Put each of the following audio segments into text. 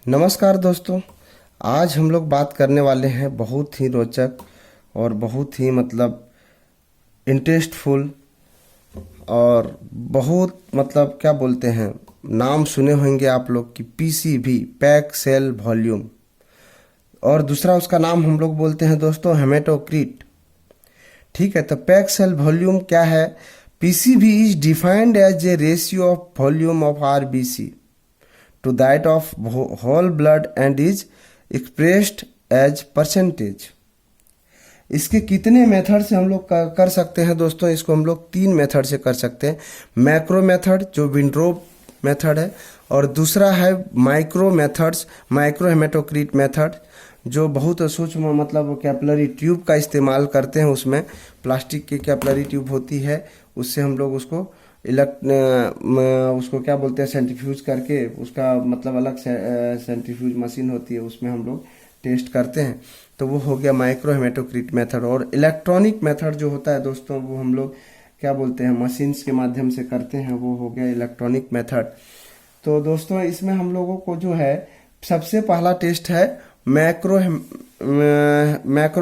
नमस्कार दोस्तों। आज हम लोग बात करने वाले हैं बहुत ही रोचक और बहुत ही इंटरेस्टफुल और बहुत क्या बोलते हैं, नाम सुने होंगे आप लोग कि पीसीबी, पैक सेल वॉल्यूम, और दूसरा उसका नाम हम लोग बोलते हैं दोस्तों हेमेटोक्रिट। ठीक है, तो पैक सेल वॉल्यूम क्या है? PCV is defined as a ratio of volume of RBC to that of whole blood and is expressed as percentage। इसके कितने मेथड से हम लोग कर सकते हैं दोस्तों? इसको हम लोग 3 मेथड से कर सकते हैं। मैक्रो मेथड जो विंड्रोप मेथड है, और दूसरा है micro methods, micro haematocrit method, जो बहुत सूक्ष्म कैपिलरी ट्यूब का इस्तेमाल करते हैं। उसमें प्लास्टिक की कैपिलरी ट्यूब होती है, उससे हम लोग उसको उसको क्या बोलते हैं, सेंट्रीफ्यूज करके, उसका अलग सेंट्रीफ्यूज मशीन होती है, उसमें हम लोग टेस्ट करते हैं। तो वो हो गया माइक्रो हेमेटोक्रिट मेथड। और इलेक्ट्रॉनिक मेथड जो होता है दोस्तों, वो हम लोग क्या बोलते हैं, मशीन्स के माध्यम से करते हैं, वो हो गया इलेक्ट्रॉनिक मेथड। तो दोस्तों इसमें हम लोगों को जो है सबसे पहला टेस्ट है मैक्रो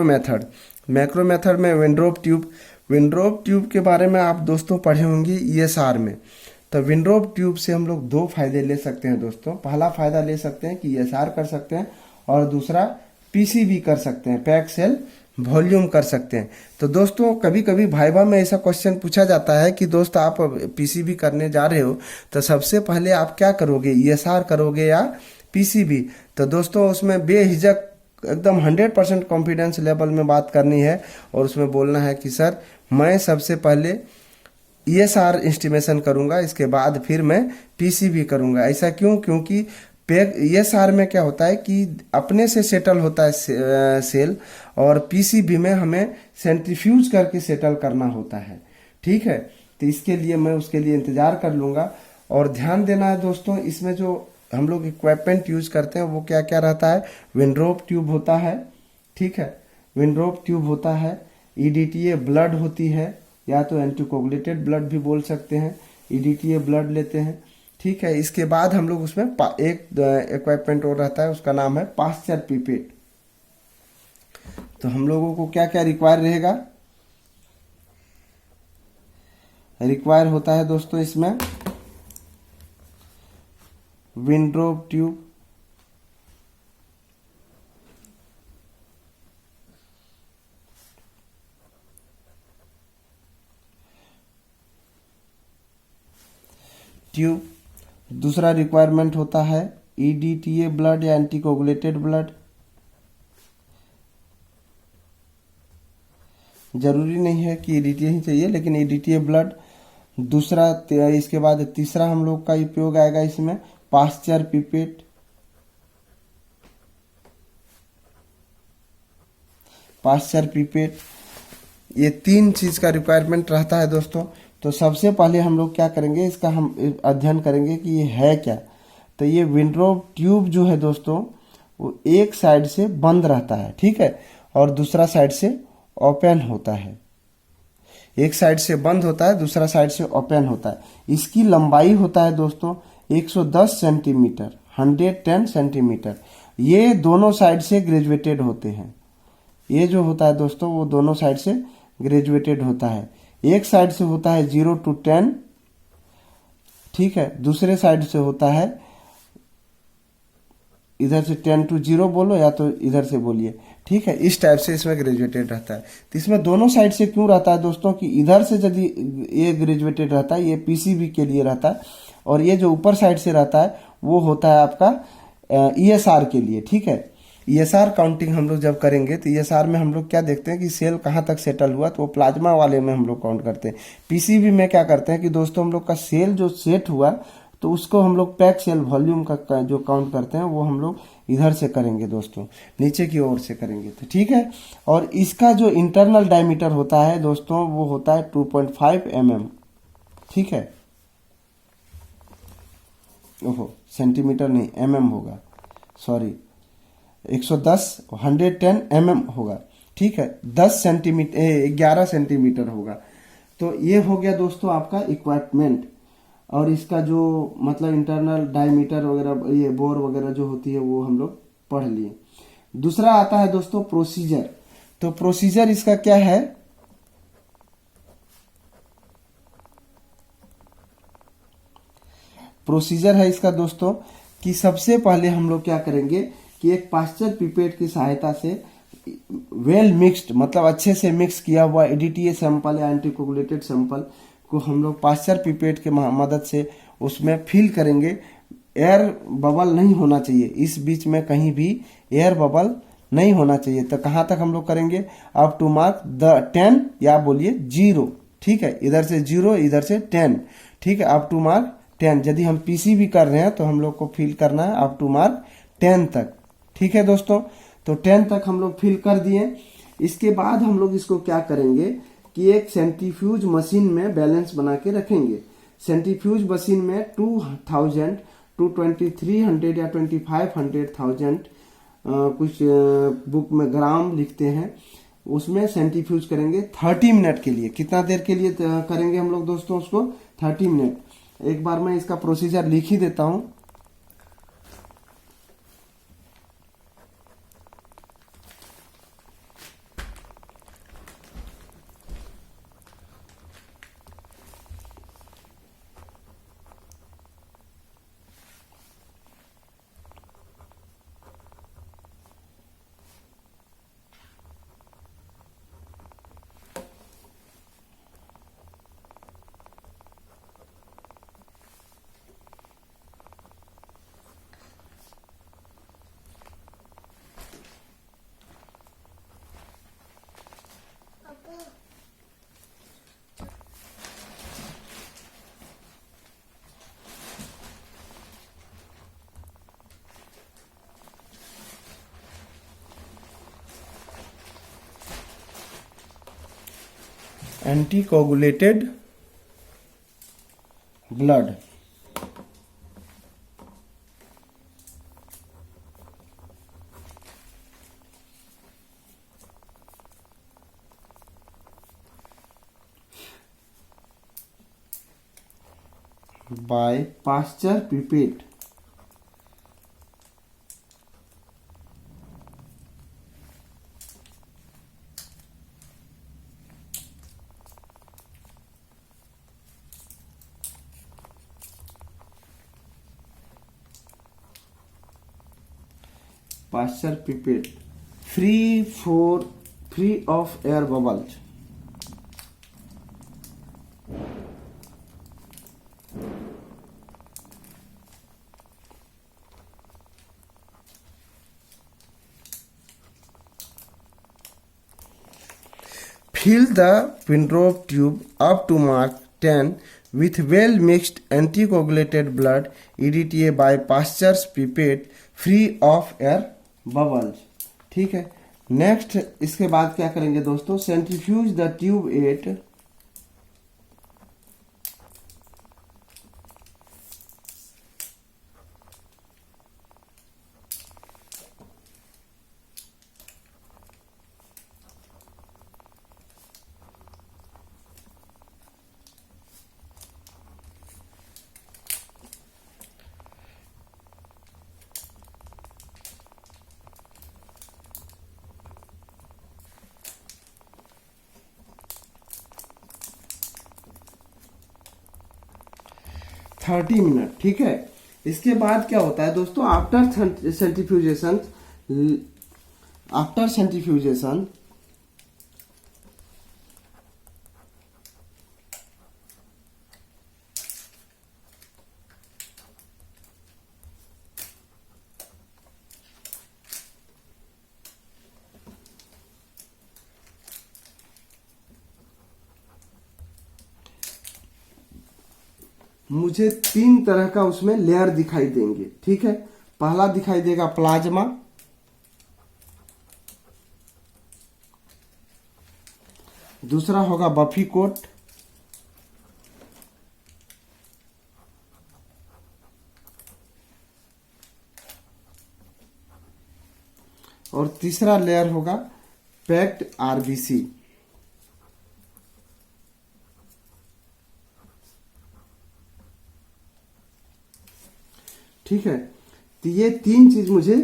मेथड। मैक्रो मेथड में विंड्रोप ट्यूब के बारे में आप दोस्तों पढ़े होंगे ईएसआर में। तो विंड्रोप ट्यूब से हम लोग 2 फायदे ले सकते हैं दोस्तों। पहला फायदा ले सकते हैं कि ईएसआर कर सकते हैं, और दूसरा पीसीबी कर सकते हैं, पैक सेल वॉल्यूम कर सकते हैं। तो दोस्तों कभी कभी भाइबा में ऐसा क्वेश्चन पूछा जाता है कि दोस्त आप पीसीबी करने जा रहे हो, तो सबसे पहले आप क्या करोगे, ईएसआर करोगे या पीसीबी? तो दोस्तों उसमें बेहिजक एकदम 100% कॉन्फिडेंस लेवल में बात करनी है, और उसमें बोलना है कि सर मैं सबसे पहले ईएसआर एस्टिमेशन करूंगा, इसके बाद फिर मैं पीसीबी करूंगा। ऐसा क्यों? क्योंकि ईएसआर में क्या होता है कि अपने से सेटल होता है सेल, और पीसीबी में हमें सेंट्रीफ्यूज करके सेटल करना होता है। ठीक है, तो इसके लिए मैं उसके लिए इंतजार कर लूंगा। और ध्यान देना है दोस्तों, इसमें जो हम लोग इक्विपमेंट यूज करते हैं वो क्या क्या रहता है? विंड्रोप ट्यूब होता है, ठीक है, विंड्रोप ट्यूब होता है, ईडीटीए ब्लड होती है, या तो एंटीकोगुलेटेड ब्लड भी बोल सकते हैं, ईडीटीए ब्लड लेते हैं। ठीक है, इसके बाद हम लोग उसमें एक इक्विपमेंट और रहता है, उसका नाम है पास्चर पिपेट। तो हम लोगों को क्या क्या रिक्वायर रहेगा? रिक्वायर होता है दोस्तों इसमें विंड्रोप ट्यूब, दूसरा रिक्वायरमेंट होता है ईडीटीए ब्लड या एंटीकोगुलेटेड ब्लड। जरूरी नहीं है कि ईडीटीए ही चाहिए, लेकिन ईडीटीए ब्लड। दूसरा, इसके बाद तीसरा हम लोग का उपयोग आएगा इसमें पास्चर पिपेट। पास्चर पिपेट, ये 3 चीज का रिक्वायरमेंट रहता है दोस्तों। तो सबसे पहले हम लोग क्या करेंगे, इसका हम अध्ययन करेंगे कि ये है क्या। तो ये विंड्रोप ट्यूब जो है दोस्तों, वो एक साइड से बंद रहता है, ठीक है, और दूसरा साइड से ओपन होता है। एक साइड से बंद होता है, दूसरा साइड से ओपन होता है। इसकी लंबाई होता है दोस्तों 110 सेंटीमीटर, 110 सेंटीमीटर। ये दोनों साइड से ग्रेजुएटेड होते हैं। ये जो होता है दोस्तों, वो दोनों साइड से ग्रेजुएटेड होता है। एक साइड से होता है 0 to 10, ठीक है, दूसरे साइड से होता है, इधर से 10 to 0 बोलो या तो इधर से बोलिए, ठीक है, इस टाइप से इसमें ग्रेजुएटेड रहता है। तो इसमें दोनों साइड से क्यों रहता है दोस्तों कि इधर से यदि ये ग्रेजुएटेड रहता है, ये पीसीबी के लिए रहता है, और ये जो ऊपर साइड से रहता है वो होता है आपका ईएसआर के लिए। ठीक है, ईएसआर काउंटिंग हम लोग जब करेंगे तो ईएसआर में हम लोग क्या देखते हैं कि सेल कहाँ तक सेटल हुआ, तो वो प्लाज्मा वाले में हम लोग काउंट करते हैं। पीसीबी में क्या करते हैं कि दोस्तों हम लोग का सेल जो सेट हुआ, तो उसको हम लोग पैक सेल वॉल्यूम का जो काउंट करते हैं वो हम लोग इधर से करेंगे दोस्तों, नीचे की ओर से करेंगे। तो ठीक है, और इसका जो इंटरनल डायमीटर होता है दोस्तों, वो होता है 2.5 mm। ठीक है, ओहो, सेंटीमीटर नहीं, mm होगा, सॉरी, 110 mm होगा। ठीक है, 10 सेंटीमीटर 11 सेंटीमीटर होगा। तो ये हो गया दोस्तों आपका इक्विपमेंट। और इसका जो मतलब इंटरनल डायमीटर वगैरह, ये बोर वगैरह जो होती है वो हम लोग पढ़ लिए। दूसरा आता है दोस्तों प्रोसीजर। तो प्रोसीजर इसका क्या है, प्रोसीजर है इसका दोस्तों कि सबसे पहले हम लोग क्या करेंगे कि एक पास्चर पिपेट की सहायता से वेल मिक्स्ड, मतलब अच्छे से मिक्स किया हुआ एडीटीए सैंपल या एंटीकोगुलेटेड सैंपल को हम लोग पास्चर पिपेट के मदद से उसमें फिल करेंगे। एयर बबल नहीं होना चाहिए, इस बीच में कहीं भी एयर बबल नहीं होना चाहिए। तो कहाँ तक हम लोग करेंगे, अप टू मार्क द 10 या बोलिए 0, ठीक है, इधर से 0 इधर से 10, ठीक है, अप टू मार्क 10। यदि हम पीसी भी कर रहे हैं तो हम लोग को फिल करना है अप टू मार्क 10 तक, ठीक है दोस्तों। तो 10 तक हम लोग फिल कर दिए। इसके बाद हम लोग इसको क्या करेंगे कि एक सेंट्रीफ्यूज मशीन में बैलेंस बना के रखेंगे। सेंट्रीफ्यूज मशीन में 2000 टू 2300 या 2500,000 कुछ बुक में ग्राम लिखते हैं, उसमें सेंट्रीफ्यूज करेंगे 30 मिनट के लिए। कितना देर के लिए करेंगे हम लोग दोस्तों उसको, 30 मिनट। एक बार मैं इसका प्रोसीजर लिख ही देता हूं। Anticoagulated blood, by Pasteur pipette. Pasteur pipette free of air bubbles. Fill the Windrobe tube up to mark 10 with well mixed anticoagulated blood EDTA by Pasteur's pipette free of air bubbles। ठीक है, next इसके बाद क्या करेंगे दोस्तों, centrifuge the tube at thirty minute. ठीक है, इसके बाद क्या होता है दोस्तों, आफ्टर सेंट्रीफ्यूजेशन मुझे 3 तरह का उसमें लेयर दिखाई देंगे। ठीक है, पहला दिखाई देगा प्लाज्मा, दूसरा होगा बफी कोट, और तीसरा लेयर होगा पैक्ड आरबीसी। ठीक है। तो ये 3 चीज मुझे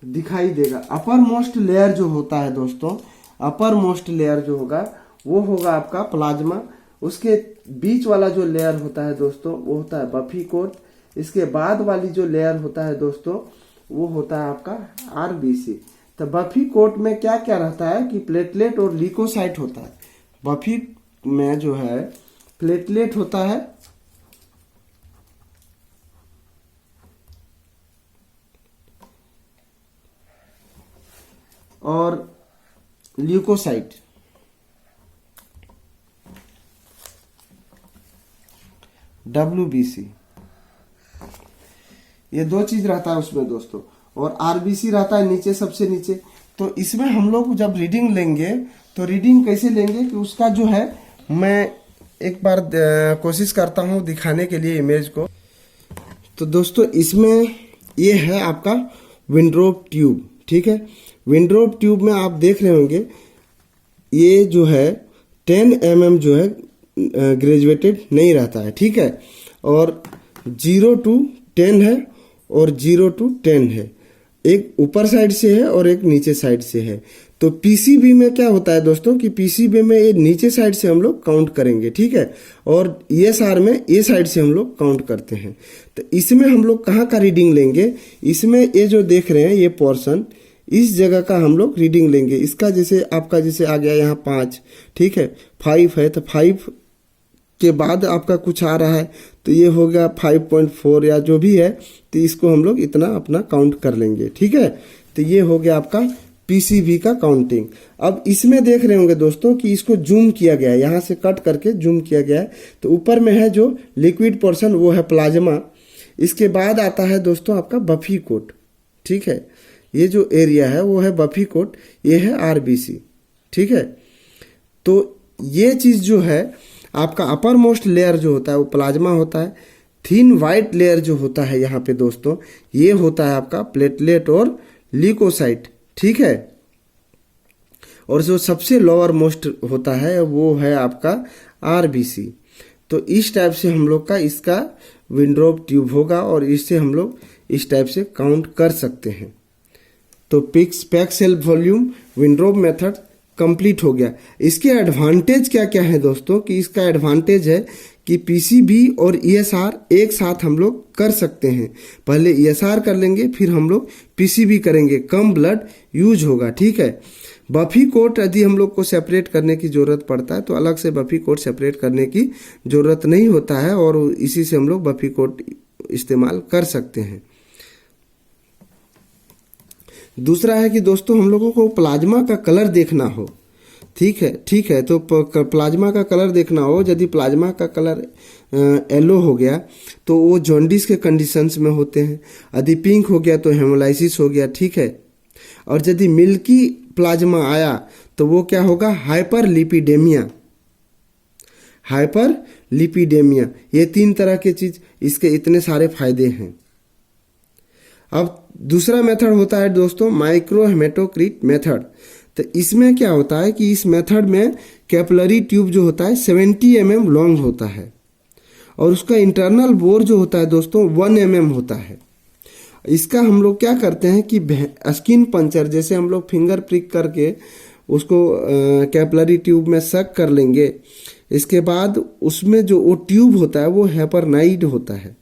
दिखाई देगा। अपर मोस्ट लेयर जो होता है दोस्तों, अपर मोस्ट लेयर जो होगा वो होगा आपका प्लाज्मा। उसके बीच वाला जो लेयर होता है दोस्तों वो होता है बफी कोट। इसके बाद वाली जो लेयर होता है दोस्तों वो होता है आपका आरबीसी। तो बफी कोट में क्या क्या रहता है कि प्लेटलेट और ल्यूकोसाइट होता है। बफी में जो है प्लेटलेट होता है और ल्यूकोसाइट, WBC, ये 2 चीज रहता है उसमें दोस्तों। और आरबीसी रहता है नीचे, सबसे नीचे। तो इसमें हम लोग जब रीडिंग लेंगे तो रीडिंग कैसे लेंगे कि उसका जो है, मैं एक बार कोशिश करता हूं दिखाने के लिए इमेज को। तो दोस्तों इसमें ये है आपका विंड्रोप ट्यूब, ठीक है। विंड्रोप ट्यूब में आप देख रहे होंगे ये जो है 10 mm जो है ग्रेजुएटेड नहीं रहता है, ठीक है। और 0 to 10 है और 0 to 10 है। एक ऊपर साइड से है और एक नीचे साइड से है। तो पीसीबी में क्या होता है दोस्तों कि पीसीबी में ये नीचे साइड से हम लोग काउंट करेंगे, ठीक है। और ईएसआर में ये साइड से हम लोग काउंट करते हैं। तो इसमें हम लोग कहाँ का रीडिंग लेंगे, इसमें ये जो देख रहे हैं ये पोर्शन, इस जगह का हम लोग रीडिंग लेंगे। इसका जैसे आपका जैसे आ गया यहाँ 5, ठीक है, 5 है, तो 5 के बाद आपका कुछ आ रहा है तो ये हो गया 5.4 या जो भी है, तो इसको हम लोग इतना अपना काउंट कर लेंगे, ठीक है। तो ये हो गया आपका पीसीबी का काउंटिंग। अब इसमें देख रहे होंगे दोस्तों कि इसको जूम किया गया है, यहाँ से कट करके जूम किया गया है। तो ऊपर में है जो लिक्विड पोर्शन वो है प्लाज्मा। इसके बाद आता है दोस्तों आपका बफी कोट, ठीक है। ये जो एरिया है वो है बफी कोट, ये है आरबीसी, ठीक है। तो ये चीज जो है आपका अपर मोस्ट लेयर जो होता है वो प्लाज्मा होता है। थिन वाइट लेयर जो होता है यहाँ पे दोस्तों ये होता है आपका प्लेटलेट और ल्यूकोसाइट, ठीक है। और जो सबसे लोअर मोस्ट होता है वो है आपका आरबीसी। तो इस टाइप से हम लोग का इसका विंड्रोप ट्यूब होगा और इससे हम लोग इस टाइप से काउंट कर सकते हैं। तो pack cell volume Wintrobe method complete हो गया। इसके एडवांटेज क्या क्या है दोस्तों कि इसका एडवांटेज है कि पीसीबी और ईएसआर एक साथ हम लोग कर सकते हैं। पहले ईएसआर कर लेंगे फिर हम लोग पीसीबी करेंगे, कम ब्लड यूज होगा, ठीक है। बफी कोट यदि हम लोग को सेपरेट करने की जरूरत पड़ता है तो अलग से बफी कोट सेपरेट करने की जरूरत नहीं होता है और इसी से हम लोग बफी कोट इस्तेमाल कर सकते हैं। दूसरा है कि दोस्तों हम लोगों को प्लाज्मा का कलर देखना हो, ठीक है। तो प्लाज्मा का कलर देखना हो, यदि प्लाज्मा का कलर येलो हो गया तो वो जॉन्डिस के कंडीशंस में होते हैं। यदि पिंक हो गया तो हेमोलाइसिस हो गया, ठीक है। और यदि मिल्की प्लाज्मा आया तो वो क्या होगा, हाइपरलिपिडेमिया। हाइपरलिपिडेमिया, ये 3 तरह के चीज, इसके इतने सारे फायदे हैं। अब दूसरा मेथड होता है दोस्तों माइक्रो हेमेटोक्रिट मेथड। तो इसमें क्या होता है कि इस मेथड में कैपिलरी ट्यूब जो होता है 70 mm लॉन्ग होता है और उसका इंटरनल बोर जो होता है दोस्तों 1 mm होता है। इसका हम लोग क्या करते हैं कि स्किन पंचर, जैसे हम लोग फिंगर प्रिक करके उसको कैपिलरी ट्यूब में सक कर लेंगे। इसके बाद उसमें जो वो ट्यूब होता है वो हेपरनाइड होता है।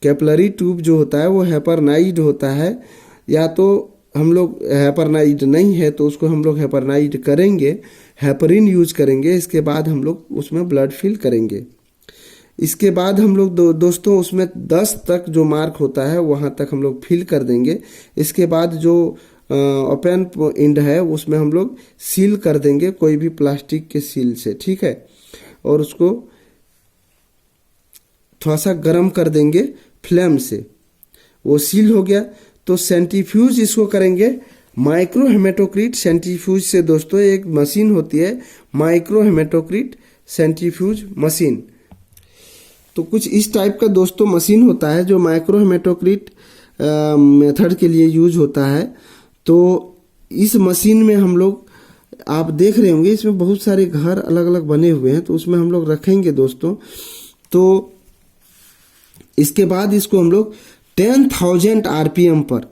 कैपिलरी ट्यूब जो होता है वो हेपरनाइड होता है, या तो हम लोग हेपरनाइड नहीं है तो उसको हम लोग हेपरनाइड करेंगे, हेपरिन यूज करेंगे। इसके बाद हम लोग उसमें ब्लड फिल करेंगे। इसके बाद हम लोग दोस्तों उसमें 10 तक जो मार्क होता है वहां तक हम लोग फिल कर देंगे। इसके बाद जो ओपन एंड है उसमें हम लोग सील कर देंगे कोई भी प्लास्टिक के सील से, ठीक है। और उसको थोड़ा सा गर्म कर देंगे फ्लेम से, वो सील हो गया। तो सेंट्रीफ्यूज इसको करेंगे माइक्रो हेमेटोक्रिट सेंट्रीफ्यूज से। दोस्तों एक मशीन होती है माइक्रो हेमेटोक्रिट सेंट्रीफ्यूज मशीन। तो कुछ इस टाइप का दोस्तों मशीन होता है जो माइक्रो हेमेटोक्रिट मेथड के लिए यूज होता है। तो इस मशीन में हम लोग, आप देख रहे होंगे इसमें बहुत सारे घर अलग अलग बने हुए हैं, तो उसमें हम लोग रखेंगे दोस्तों। तो इसके बाद इसको हम लोग 10,000 आरपीएम पर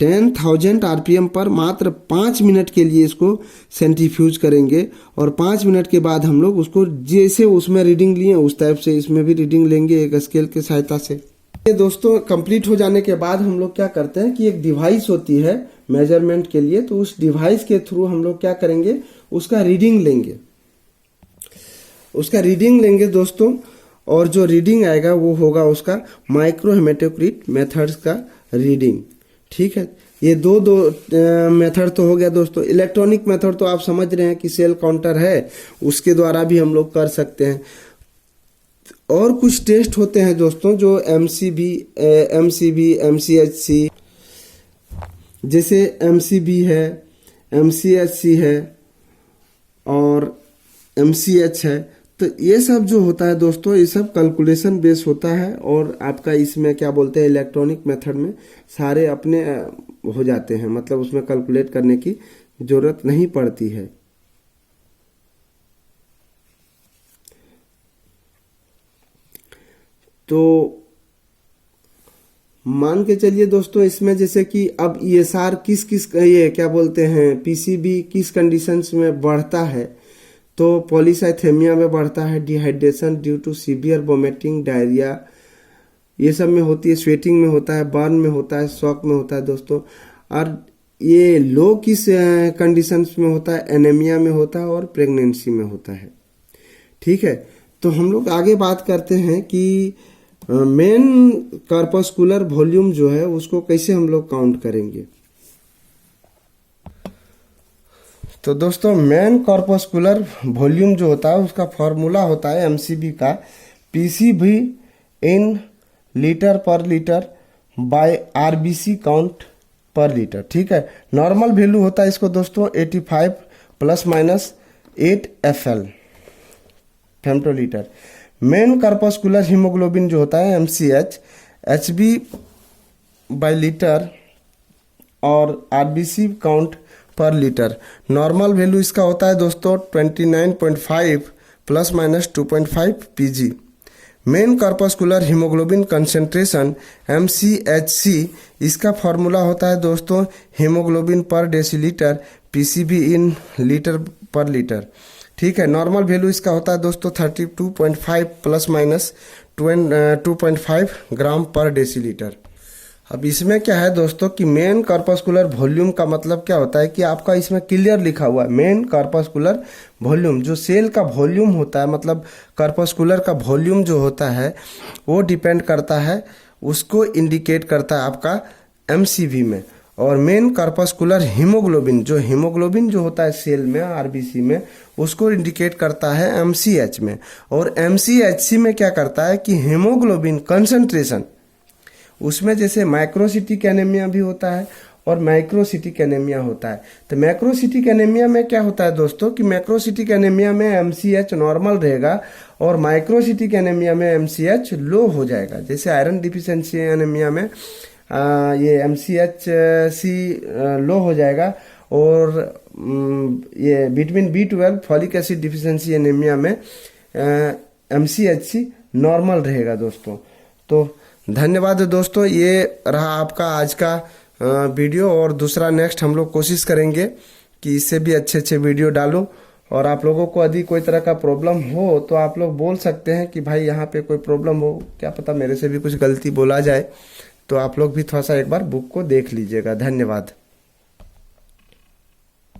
10,000 आरपीएम पर मात्र 5 मिनट के लिए इसको सेंट्रीफ्यूज करेंगे और 5 मिनट के बाद हम लोग उसको जैसे उसमें रीडिंग लिए उस टाइप से इसमें भी रीडिंग लेंगे एक स्केल की सहायता से। ये दोस्तों कंप्लीट हो जाने के बाद हम लोग क्या करते हैं कि एक डिवाइस होती है मेजरमेंट के लिए, तो उस डिवाइस के थ्रू हम लोग क्या करेंगे, उसका रीडिंग लेंगे दोस्तों। और जो रीडिंग आएगा वो होगा उसका माइक्रो हेमेटोक्रिट मेथड्स का रीडिंग। ठीक है, ये दो मेथड तो हो गया दोस्तों। इलेक्ट्रॉनिक मेथड तो आप समझ रहे हैं कि सेल काउंटर है, उसके द्वारा भी हम लोग कर सकते हैं। और कुछ टेस्ट होते हैं दोस्तों जो MCB, MCHC, जैसे MCB है, MCHC है और MCH है। तो ये सब जो होता है दोस्तों, ये सब कैलकुलेशन बेस होता है और आपका इसमें क्या बोलते हैं इलेक्ट्रॉनिक मेथड में सारे अपने हो जाते हैं, मतलब उसमें कैलकुलेट करने की जरूरत नहीं पड़ती है। तो मान के चलिए दोस्तों इसमें जैसे कि अब ESR किस ये क्या बोलते हैं PCB किस कंडीशंस में बढ़ता है, तो पॉलीसाइथेमिया में बढ़ता है, dehydration due to severe vomiting, diarrhea, ये सब में होती है, स्वेटिंग में होता है, बर्न में होता है, शॉक में होता है दोस्तों। और ये लो किस कंडीशंस में होता है, एनीमिया में होता है और प्रेगनेंसी में होता है। ठीक है, तो हम लोग आगे बात करते हैं कि मेन कार्पस्कुलर वॉल्यूम जो है उसको कैसे हम लोग काउंट करेंगे। तो दोस्तों मेन कार्पस्कुलर वॉल्यूम जो होता है उसका फॉर्मूला होता है MCB का PCV इन लीटर पर लीटर बाय RBC काउंट पर लीटर। ठीक है, नॉर्मल वैल्यू होता है इसको दोस्तों 85 ± 8 FL फेम्टोलीटर। मेन कार्पस्कुलर हीमोग्लोबिन जो होता है MCH HB बाय लीटर और RBC काउंट पर लीटर। नॉर्मल वैल्यू इसका होता है दोस्तों 29.5 ± 2.5 pg। Main corpuscular haemoglobin concentration MCHC, इसका फॉर्मूला होता है दोस्तों हीमोग्लोबिन पर डेसीलीटर PCV इन लीटर पर लीटर। ठीक है, नॉर्मल वैल्यू इसका होता है दोस्तों 32.5 ± 2.5 ग्राम पर डेसीलीटर। अब इसमें क्या है दोस्तों कि मेन कार्पस्कुलर वॉल्यूम का मतलब क्या होता है कि आपका इसमें क्लियर लिखा हुआ है मेन कार्पस्कुलर वॉल्यूम, जो सेल का वॉल्यूम होता है, मतलब कार्पस्कुलर का वॉल्यूम जो होता है वो डिपेंड करता है, उसको इंडिकेट करता है आपका MCV में। और मेन कार्पस्कुलर हीमोग्लोबिन जो होता है सेल में RBC में, उसको इंडिकेट करता है MCH में। और MCHC में क्या करता है कि हीमोग्लोबिन कंसंट्रेशन, उसमें जैसे माइक्रोसिटिक एनीमिया भी होता है और माइक्रोसिटिक एनीमिया होता है। तो मैक्रोसिटिक एनीमिया में क्या होता है दोस्तों कि मैक्रोसिटिक एनीमिया में MCH नॉर्मल रहेगा और माइक्रोसिटिक एनीमिया में MCH लो हो जाएगा। जैसे आयरन डिफिशिएंसी एनीमिया में ये MCHC लो हो जाएगा और ये vitamin B12 folic acid deficiency anaemia में MCHC नॉर्मल रहेगा दोस्तों। तो धन्यवाद दोस्तों, ये रहा आपका आज का वीडियो और दूसरा नेक्स्ट हम लोग कोशिश करेंगे कि इससे भी अच्छे वीडियो डालो। और आप लोगों को यदि कोई तरह का प्रॉब्लम हो तो आप लोग बोल सकते हैं कि भाई यहाँ पे कोई प्रॉब्लम हो, क्या पता मेरे से भी कुछ गलती बोला जाए, तो आप लोग भी थोड़ा सा एक बार बुक को देख लीजिएगा। धन्यवाद।